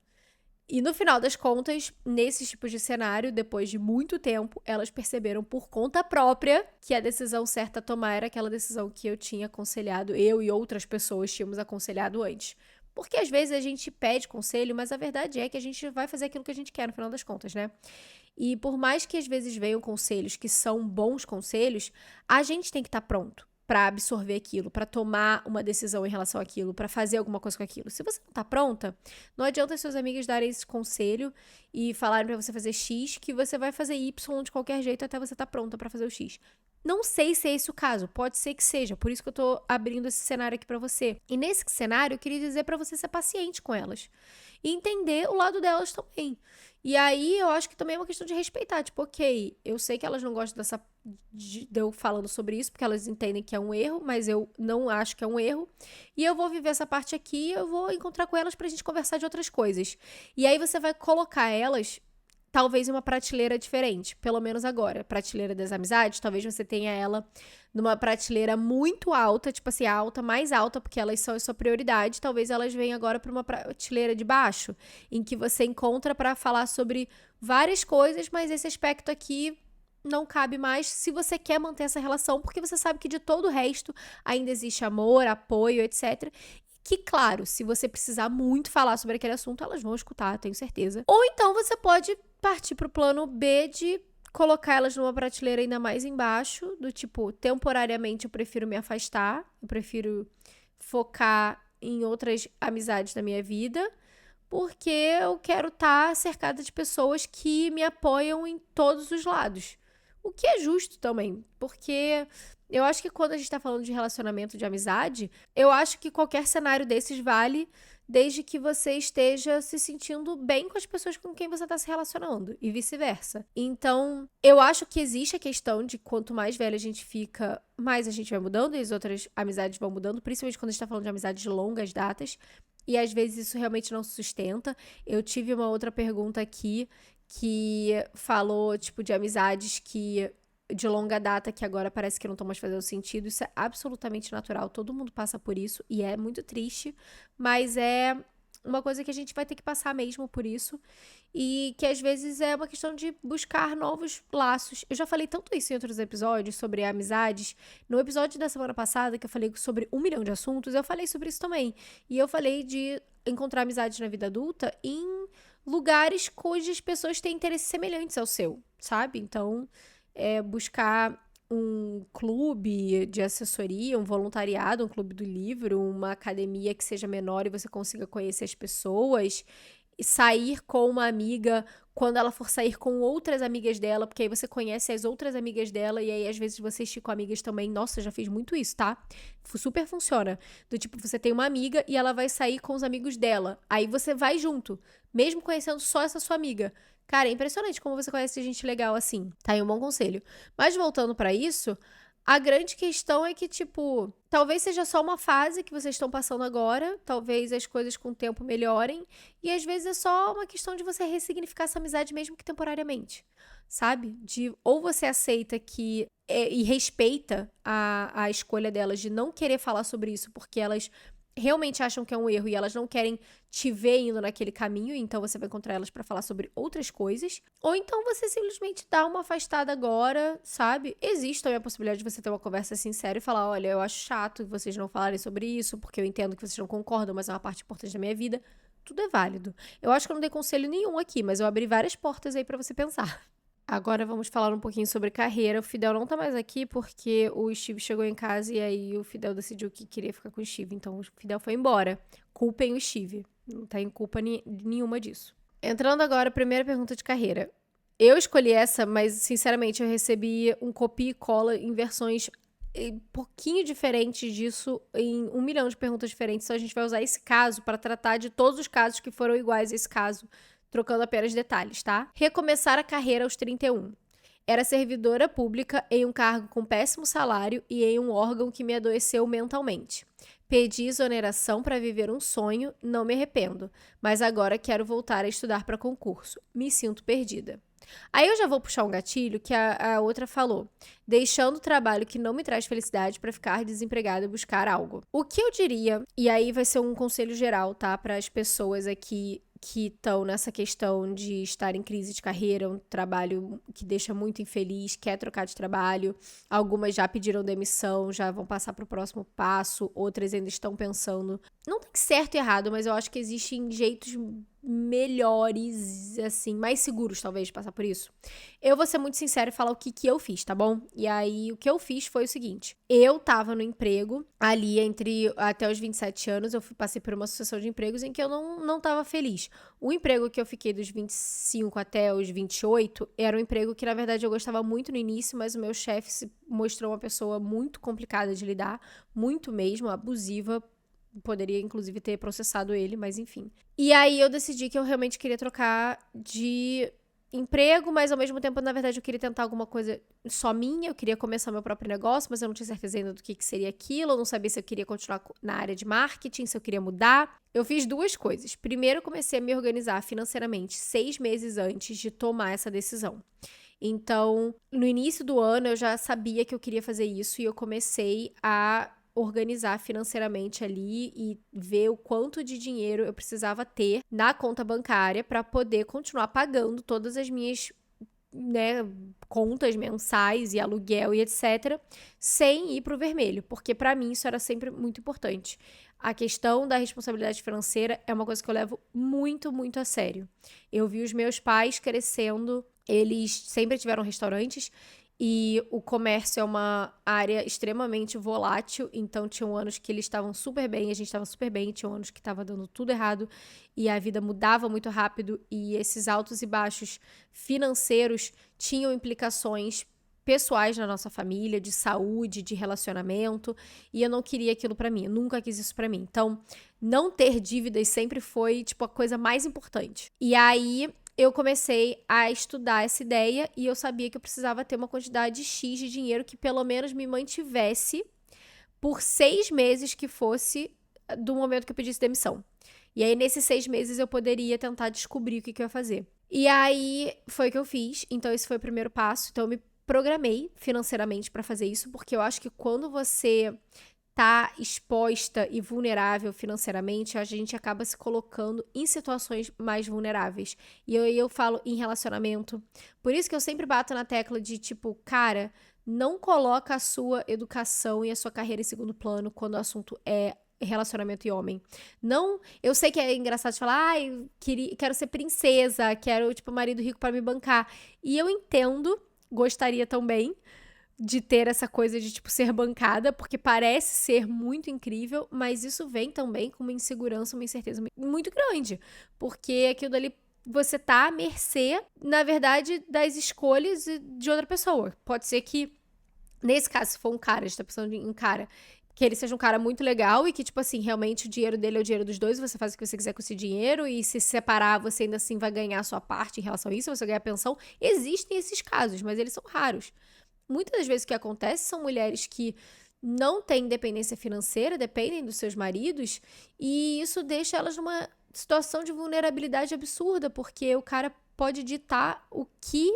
E no final das contas, nesses tipos de cenário, depois de muito tempo, elas perceberam por conta própria que a decisão certa a tomar era aquela decisão que eu tinha aconselhado, eu e outras pessoas tínhamos aconselhado antes. Porque às vezes a gente pede conselho, mas a verdade é que a gente vai fazer aquilo que a gente quer no final das contas, né? E por mais que às vezes venham conselhos que são bons conselhos, a gente tem que estar pronto para absorver aquilo, para tomar uma decisão em relação àquilo, para fazer alguma coisa com aquilo. Se você não tá pronta, não adianta seus amigos darem esse conselho e falarem para você fazer X, que você vai fazer Y de qualquer jeito até você estar pronta para fazer o X. Não sei se é esse o caso, pode ser que seja, por isso que eu tô abrindo esse cenário aqui pra você. E nesse cenário, eu queria dizer pra você ser paciente com elas e entender o lado delas também. E aí, eu acho que também é uma questão de respeitar, tipo, ok, eu sei que elas não gostam de eu falando sobre isso, porque elas entendem que é um erro, mas eu não acho que é um erro. E eu vou viver essa parte aqui, eu vou encontrar com elas pra gente conversar de outras coisas. E aí você vai colocar elas talvez em uma prateleira diferente, pelo menos agora. Prateleira das amizades, talvez você tenha ela numa prateleira muito alta, tipo assim, alta, mais alta, porque elas são a sua prioridade. Talvez elas venham agora para uma prateleira de baixo, em que você encontra para falar sobre várias coisas, mas esse aspecto aqui não cabe mais se você quer manter essa relação, porque você sabe que de todo o resto ainda existe amor, apoio, etc. Que, claro, se você precisar muito falar sobre aquele assunto, elas vão escutar, tenho certeza. Ou então você pode partir pro plano B de colocar elas numa prateleira ainda mais embaixo, do tipo, temporariamente eu prefiro me afastar, eu prefiro focar em outras amizades da minha vida, porque eu quero estar cercada de pessoas que me apoiam em todos os lados. O que é justo também, porque eu acho que quando a gente tá falando de relacionamento, de amizade, eu acho que qualquer cenário desses vale desde que você esteja se sentindo bem com as pessoas com quem você tá se relacionando e vice-versa. Então, eu acho que existe a questão de quanto mais velha a gente fica, mais a gente vai mudando e as outras amizades vão mudando, principalmente quando a gente tá falando de amizades de longas datas. E às vezes isso realmente não se sustenta. Eu tive uma outra pergunta aqui que falou, tipo, de amizades que de longa data que agora parece que não estão mais fazendo sentido. Isso é absolutamente natural, todo mundo passa por isso e é muito triste, mas é uma coisa que a gente vai ter que passar mesmo por isso e que às vezes é uma questão de buscar novos laços. Eu já falei tanto isso em outros episódios sobre amizades. No episódio da semana passada, que eu falei sobre 1 milhão de assuntos, eu falei sobre isso também. E eu falei de encontrar amizades na vida adulta em lugares cujas pessoas têm interesses semelhantes ao seu, sabe? Então, buscar um clube de assessoria, um voluntariado, um clube do livro, uma academia que seja menor e você consiga conhecer as pessoas, e sair com uma amiga quando ela for sair com outras amigas dela, porque aí você conhece as outras amigas dela e aí às vezes vocês ficam amigas também. Nossa, já fiz muito isso, tá? Super funciona. Do tipo, você tem uma amiga e ela vai sair com os amigos dela. Aí você vai junto, mesmo conhecendo só essa sua amiga. Cara, é impressionante como você conhece gente legal assim. Tá aí um bom conselho. Mas voltando pra isso, A grande questão é que, tipo, talvez seja só uma fase que vocês estão passando agora, talvez as coisas com o tempo melhorem, e às vezes é só uma questão de você ressignificar essa amizade mesmo que temporariamente, sabe? De ou você aceita que e respeita a escolha delas de não querer falar sobre isso porque elas realmente acham que é um erro e elas não querem te ver indo naquele caminho, então você vai encontrar elas pra falar sobre outras coisas. Ou então você simplesmente dá uma afastada agora, sabe? Existe também a possibilidade de você ter uma conversa sincera e falar, olha, eu acho chato que vocês não falarem sobre isso, porque eu entendo que vocês não concordam, mas é uma parte importante da minha vida. Tudo é válido. Eu acho que eu não dei conselho nenhum aqui, mas eu abri várias portas aí pra você pensar. Agora vamos falar um pouquinho sobre carreira. O Fidel não tá mais aqui porque o Steve chegou em casa e aí o Fidel decidiu que queria ficar com o Steve. Então o Fidel foi embora. Culpem o Steve. Não tem culpa nenhuma disso. Entrando agora, primeira pergunta de carreira. Eu escolhi essa, mas sinceramente eu recebi um copia e cola em versões um pouquinho diferentes disso, em 1 milhão de perguntas diferentes. Então a gente vai usar esse caso para tratar de todos os casos que foram iguais a esse caso, trocando apenas detalhes, tá? Recomeçar a carreira aos 31. Era servidora pública em um cargo com péssimo salário e em um órgão que me adoeceu mentalmente. Pedi exoneração para viver um sonho, não me arrependo, mas agora quero voltar a estudar para concurso. Me sinto perdida. Aí eu já vou puxar um gatilho que a outra falou. Deixando o trabalho que não me traz felicidade para ficar desempregada e buscar algo. O que eu diria, e aí vai ser um conselho geral, tá? Para as pessoas aqui que estão nessa questão de estar em crise de carreira, um trabalho que deixa muito infeliz, quer trocar de trabalho. Algumas já pediram demissão, já vão passar para o próximo passo, outras ainda estão pensando. Não tem certo e errado, mas eu acho que existem jeitos melhores, assim, mais seguros, talvez, de passar por isso. Eu vou ser muito sincera e falar o que eu fiz, tá bom? E aí, o que eu fiz foi o seguinte. Eu tava no emprego, ali até os 27 anos, eu passei por uma sucessão de empregos em que eu não tava feliz. O emprego que eu fiquei dos 25 até os 28 era um emprego que, na verdade, eu gostava muito no início, mas o meu chefe se mostrou uma pessoa muito complicada de lidar, muito mesmo, abusiva. Poderia, inclusive, ter processado ele, mas enfim. E aí eu decidi que eu realmente queria trocar de emprego, mas ao mesmo tempo, na verdade, eu queria tentar alguma coisa só minha. Eu queria começar meu próprio negócio, mas eu não tinha certeza ainda do que seria aquilo. Eu não sabia se eu queria continuar na área de marketing, se eu queria mudar. Eu fiz duas coisas. Primeiro, eu comecei a me organizar financeiramente 6 meses antes de tomar essa decisão. Então, no início do ano, eu já sabia que eu queria fazer isso e eu comecei a organizar financeiramente ali e ver o quanto de dinheiro eu precisava ter na conta bancária para poder continuar pagando todas as minhas, né, contas mensais e aluguel e etc, sem ir pro vermelho, porque para mim isso era sempre muito importante. A questão da responsabilidade financeira é uma coisa que eu levo muito, muito a sério. Eu vi os meus pais crescendo, eles sempre tiveram restaurantes e o comércio é uma área extremamente volátil, então tinham anos que eles estavam super bem, a gente estava super bem, tinham anos que estava dando tudo errado e a vida mudava muito rápido e esses altos e baixos financeiros tinham implicações pessoais na nossa família, de saúde, de relacionamento, e eu não queria aquilo pra mim, eu nunca quis isso pra mim. Então, não ter dívidas sempre foi, tipo, a coisa mais importante. E aí, eu comecei a estudar essa ideia e eu sabia que eu precisava ter uma quantidade X de dinheiro que pelo menos me mantivesse por 6 meses que fosse do momento que eu pedisse demissão. E aí, nesses 6 meses, eu poderia tentar descobrir o que eu ia fazer. E aí, foi o que eu fiz. Então, esse foi o primeiro passo. Então, eu me programei financeiramente pra fazer isso, porque eu acho que quando você tá exposta e vulnerável financeiramente, a gente acaba se colocando em situações mais vulneráveis. E eu falo em relacionamento. Por isso que eu sempre bato na tecla de, tipo, cara, não coloca a sua educação e a sua carreira em segundo plano quando o assunto é relacionamento e homem. Não, eu sei que é engraçado de falar, quero ser princesa, quero, tipo, marido rico pra me bancar. E eu entendo, gostaria também de ter essa coisa de, tipo, ser bancada, porque parece ser muito incrível, mas isso vem também com uma insegurança, uma incerteza muito grande, porque aquilo dali você tá à mercê, na verdade, das escolhas de outra pessoa. Pode ser que, nesse caso, se for um cara, a gente tá pensando em um cara, que ele seja um cara muito legal e que, tipo assim, realmente o dinheiro dele é o dinheiro dos dois, você faz o que você quiser com esse dinheiro e se separar, você ainda assim vai ganhar a sua parte em relação a isso, você ganha pensão. Existem esses casos, mas eles são raros. muitas das vezes o que acontece são mulheres que não têm independência financeira, dependem dos seus maridos, e isso deixa elas numa situação de vulnerabilidade absurda, porque o cara pode ditar o que,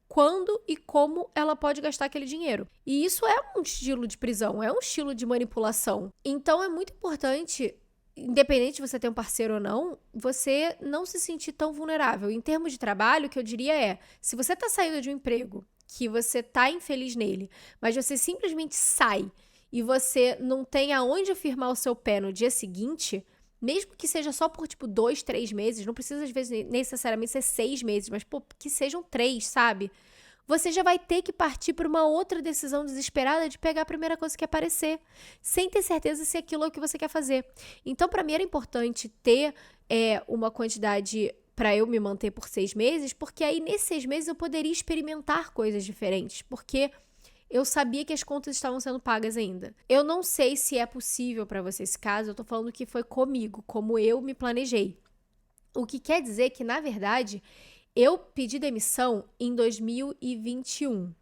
quando e como ela pode gastar aquele dinheiro. E isso é um estilo de prisão, é um estilo de manipulação. Então é muito importante, independente de você ter um parceiro ou não, você não se sentir tão vulnerável. Em termos de trabalho, o que eu diria é, se você tá saindo de um emprego, que você tá infeliz nele, mas você simplesmente sai e você não tem aonde firmar o seu pé no dia seguinte, mesmo que seja só por, 2, 3 meses, não precisa, às vezes, necessariamente ser 6 meses, mas, que sejam 3, sabe? Você já vai ter que partir para uma outra decisão desesperada de pegar a primeira coisa que aparecer, sem ter certeza se aquilo é o que você quer fazer. Então, para mim, era importante ter uma quantidade para eu me manter por 6 meses, porque aí, nesses 6 meses, eu poderia experimentar coisas diferentes, porque eu sabia que as contas estavam sendo pagas ainda. Eu não sei se é possível para você esse caso, eu tô falando que foi comigo, como eu me planejei. O que quer dizer que, na verdade, eu pedi demissão em 2021.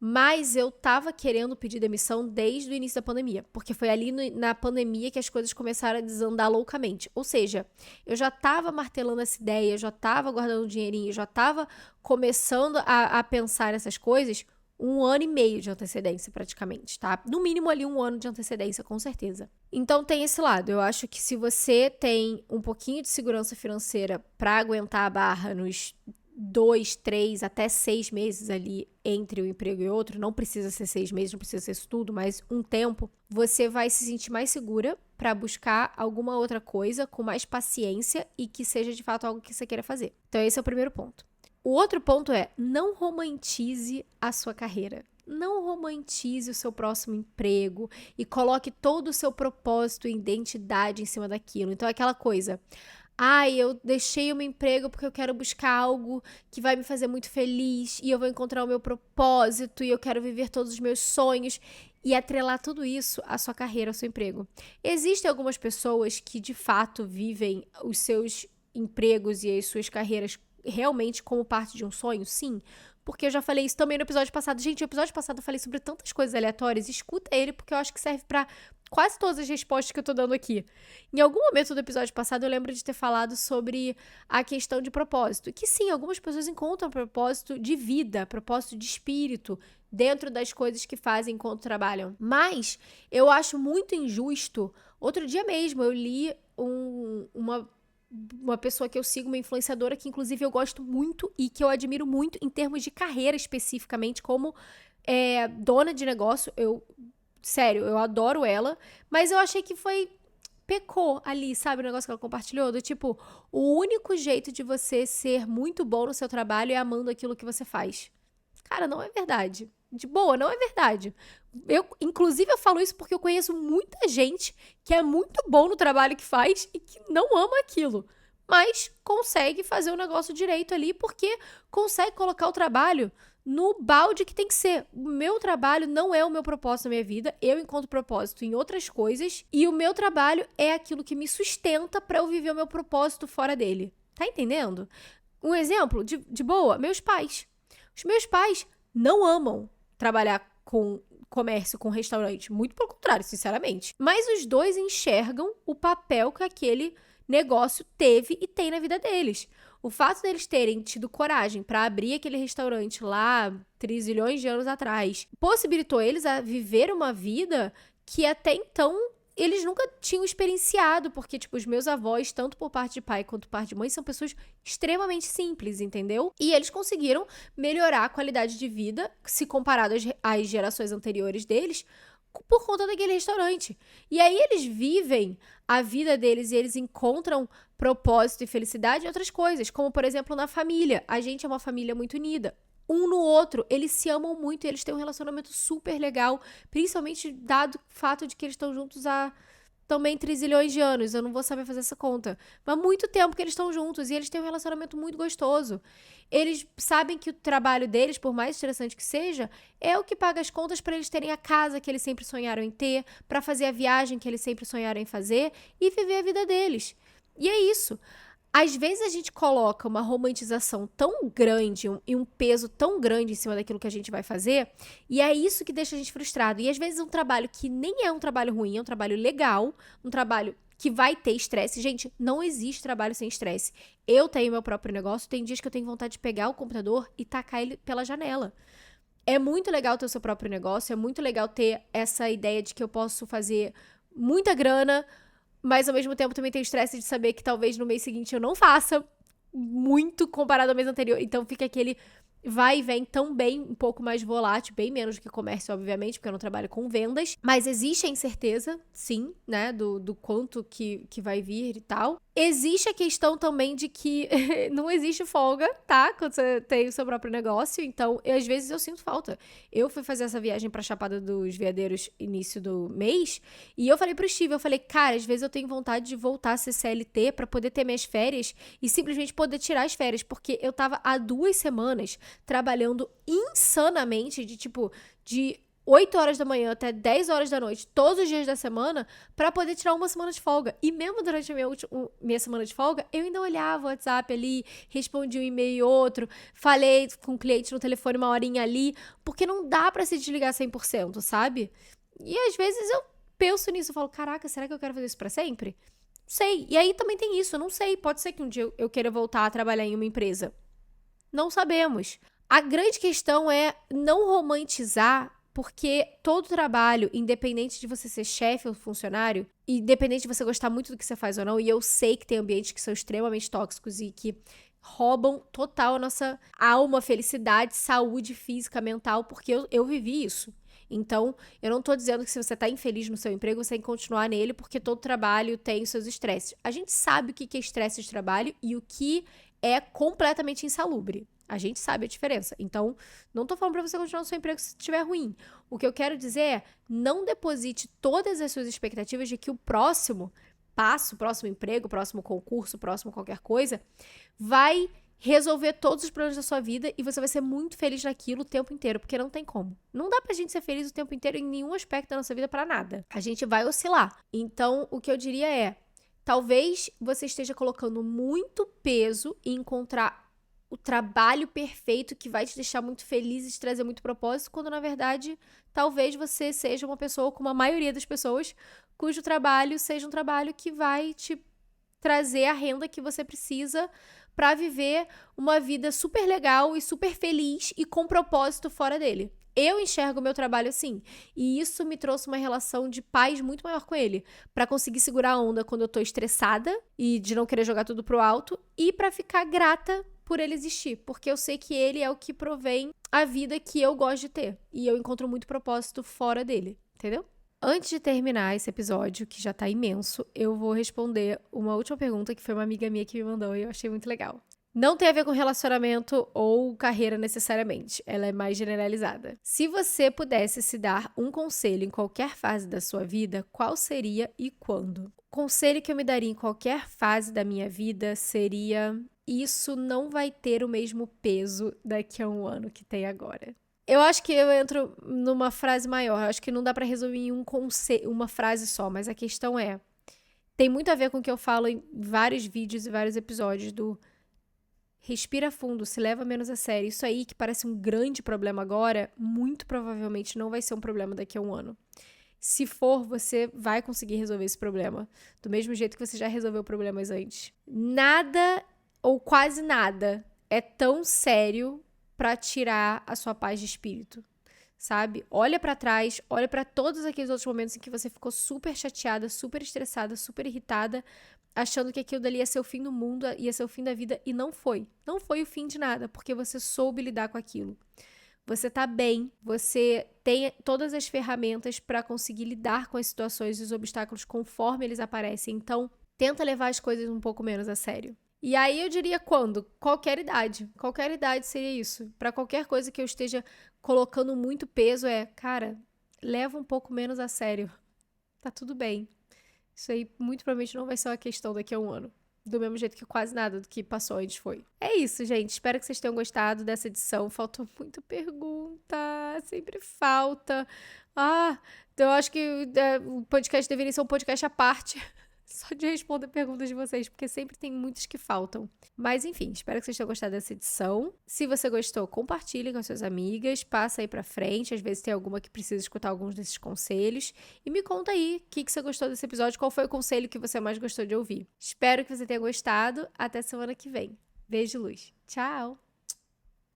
Mas eu tava querendo pedir demissão desde o início da pandemia, porque foi ali na pandemia que as coisas começaram a desandar loucamente. Ou seja, eu já tava martelando essa ideia, eu já tava guardando dinheirinho, eu já tava começando a pensar nessas coisas 1 ano e meio de antecedência, praticamente, tá? No mínimo ali 1 ano de antecedência, com certeza. Então tem esse lado. Eu acho que se você tem um pouquinho de segurança financeira pra aguentar a barra nos 2, 3, até 6 meses ali entre um emprego e outro, não precisa ser 6 meses, não precisa ser isso tudo, mas um tempo, você vai se sentir mais segura pra buscar alguma outra coisa com mais paciência e que seja de fato algo que você queira fazer. Então esse é o primeiro ponto. O outro ponto é, não romantize a sua carreira. Não romantize o seu próximo emprego e coloque todo o seu propósito e identidade em cima daquilo. Então, é aquela coisa, eu deixei o meu emprego porque eu quero buscar algo que vai me fazer muito feliz e eu vou encontrar o meu propósito e eu quero viver todos os meus sonhos e atrelar tudo isso à sua carreira, ao seu emprego. Existem algumas pessoas que, de fato, vivem os seus empregos e as suas carreiras realmente como parte de um sonho, sim, porque eu já falei isso também no episódio passado. Gente, no episódio passado eu falei sobre tantas coisas aleatórias, escuta ele porque eu acho que serve pra quase todas as respostas que eu tô dando aqui. Em algum momento do episódio passado eu lembro de ter falado sobre a questão de propósito, que sim, algumas pessoas encontram propósito de vida, propósito de espírito dentro das coisas que fazem enquanto trabalham, mas eu acho muito injusto. Outro dia mesmo eu li uma pessoa que eu sigo, uma influenciadora que inclusive eu gosto muito e que eu admiro muito em termos de carreira especificamente, como dona de negócio. Sério, eu adoro ela, mas eu achei que pecou ali, sabe, o negócio que ela compartilhou, do tipo, o único jeito de você ser muito bom no seu trabalho é amando aquilo que você faz. Cara, não é verdade. De boa, não é verdade. Inclusive, eu falo isso porque eu conheço muita gente que é muito bom no trabalho que faz e que não ama aquilo, mas consegue fazer o negócio direito ali porque consegue colocar o trabalho no balde que tem que ser. O meu trabalho não é o meu propósito na minha vida, eu encontro propósito em outras coisas e o meu trabalho é aquilo que me sustenta pra eu viver o meu propósito fora dele. Tá entendendo? Um exemplo de boa, meus pais. Os meus pais não amam trabalhar com comércio, com restaurante. Muito pelo contrário, sinceramente. Mas os dois enxergam o papel que aquele negócio teve e tem na vida deles. O fato deles terem tido coragem para abrir aquele restaurante lá, trilhões de anos atrás, possibilitou eles a viver uma vida que até então eles nunca tinham experienciado, porque, os meus avós, tanto por parte de pai quanto por parte de mãe, são pessoas extremamente simples, entendeu? E eles conseguiram melhorar a qualidade de vida, se comparado às gerações anteriores deles, por conta daquele restaurante. E aí eles vivem a vida deles e eles encontram propósito e felicidade em outras coisas, como, por exemplo, na família. A gente é uma família muito unida. Um no outro, eles se amam muito e eles têm um relacionamento super legal, principalmente dado o fato de que eles estão juntos há também trilhões de anos, eu não vou saber fazer essa conta, mas há muito tempo que eles estão juntos e eles têm um relacionamento muito gostoso. Eles sabem que o trabalho deles, por mais estressante que seja, é o que paga as contas para eles terem a casa que eles sempre sonharam em ter, para fazer a viagem que eles sempre sonharam em fazer e viver a vida deles. E é isso. Às vezes a gente coloca uma romantização tão grande e um peso tão grande em cima daquilo que a gente vai fazer, e é isso que deixa a gente frustrado. E às vezes um trabalho que nem é um trabalho ruim, é um trabalho legal, um trabalho que vai ter estresse. Gente, não existe trabalho sem estresse. Eu tenho meu próprio negócio, tem dias que eu tenho vontade de pegar o computador e tacar ele pela janela. É muito legal ter o seu próprio negócio, é muito legal ter essa ideia de que eu posso fazer muita grana, mas ao mesmo tempo também tenho estresse de saber que talvez no mês seguinte eu não faça muito comparado ao mês anterior. Então fica aquele vai e vem também um pouco mais volátil, bem menos do que comércio, obviamente, porque eu não trabalho com vendas. Mas existe a incerteza, sim, né, do quanto que vai vir e tal. Existe a questão também de que não existe folga, tá? Quando você tem o seu próprio negócio. Então, às vezes eu sinto falta. Eu fui fazer essa viagem pra Chapada dos Veadeiros início do mês e eu falei pro Steve, eu falei, cara, às vezes eu tenho vontade de voltar a ser CLT pra poder ter minhas férias e simplesmente poder tirar as férias, porque eu tava há 2 semanas trabalhando insanamente, de 8 horas da manhã até 10 horas da noite, todos os dias da semana, pra poder tirar uma semana de folga. E mesmo durante a minha semana de folga, eu ainda olhava o WhatsApp ali, respondi um e-mail e outro, falei com o cliente no telefone uma horinha ali, porque não dá pra se desligar 100%, sabe? E às vezes eu penso nisso, eu falo, caraca, será que eu quero fazer isso pra sempre? Não sei. E aí também tem isso, eu não sei. Pode ser que um dia eu queira voltar a trabalhar em uma empresa. Não sabemos. A grande questão é não romantizar, porque todo trabalho, independente de você ser chefe ou funcionário, independente de você gostar muito do que você faz ou não, e eu sei que tem ambientes que são extremamente tóxicos e que roubam total a nossa alma, felicidade, saúde física, mental, porque eu vivi isso. Então, eu não tô dizendo que se você tá infeliz no seu emprego, você tem que continuar nele, porque todo trabalho tem os seus estresses. A gente sabe o que é estresse de trabalho e o que é completamente insalubre. A gente sabe a diferença. Então, não tô falando pra você continuar no seu emprego se estiver ruim. O que eu quero dizer é, não deposite todas as suas expectativas de que o próximo passo, o próximo emprego, o próximo concurso, o próximo qualquer coisa, vai resolver todos os problemas da sua vida e você vai ser muito feliz naquilo o tempo inteiro, porque não tem como. Não dá pra gente ser feliz o tempo inteiro em nenhum aspecto da nossa vida pra nada. A gente vai oscilar. Então, o que eu diria é, talvez você esteja colocando muito peso em encontrar o trabalho perfeito que vai te deixar muito feliz e te trazer muito propósito, quando na verdade, talvez você seja uma pessoa, como a maioria das pessoas, cujo trabalho seja um trabalho que vai te trazer a renda que você precisa para viver uma vida super legal e super feliz e com propósito fora dele. Eu enxergo o meu trabalho assim, e isso me trouxe uma relação de paz muito maior com ele, para conseguir segurar a onda quando eu tô estressada e de não querer jogar tudo pro alto, e para ficar grata por ele existir, porque eu sei que ele é o que provém a vida que eu gosto de ter, e eu encontro muito propósito fora dele, entendeu? Antes de terminar esse episódio, que já tá imenso, eu vou responder uma última pergunta que foi uma amiga minha que me mandou e eu achei muito legal. Não tem a ver com relacionamento ou carreira necessariamente, ela é mais generalizada. Se você pudesse se dar um conselho em qualquer fase da sua vida, qual seria e quando? O conselho que eu me daria em qualquer fase da minha vida seria: isso não vai ter o mesmo peso daqui a um ano que tem agora. Eu acho que eu entro numa frase maior. Eu acho que não dá pra resumir em uma frase só, mas a questão é, tem muito a ver com o que eu falo em vários vídeos e vários episódios do respira fundo, se leva menos a sério. Isso aí que parece um grande problema agora, muito provavelmente não vai ser um problema daqui a um ano. Se for, você vai conseguir resolver esse problema, do mesmo jeito que você já resolveu problemas antes. Nada ou quase nada é tão sério pra tirar a sua paz de espírito, sabe? Olha pra trás, olha pra todos aqueles outros momentos em que você ficou super chateada, super estressada, super irritada, achando que aquilo dali ia ser o fim do mundo, ia ser o fim da vida, e não foi. Não foi o fim de nada, porque você soube lidar com aquilo. Você tá bem, você tem todas as ferramentas pra conseguir lidar com as situações e os obstáculos conforme eles aparecem. Então, tenta levar as coisas um pouco menos a sério. E aí eu diria quando? Qualquer idade. Qualquer idade seria isso. Pra qualquer coisa que eu esteja colocando muito peso cara, leva um pouco menos a sério. Tá tudo bem. Isso aí muito provavelmente não vai ser uma questão daqui a um ano. Do mesmo jeito que quase nada do que passou antes foi. É isso, gente. Espero que vocês tenham gostado dessa edição. Faltou muita pergunta. Sempre falta. Então eu acho que o podcast deveria ser um podcast à parte. só de responder perguntas de vocês, porque sempre tem muitas que faltam. Mas enfim, espero que vocês tenham gostado dessa edição. Se você gostou, compartilhe com as suas amigas, passa aí pra frente, às vezes tem alguma que precisa escutar alguns desses conselhos. E me conta aí o que você gostou desse episódio, qual foi o conselho que você mais gostou de ouvir. Espero que você tenha gostado. Até semana que vem. Beijo e luz. Tchau!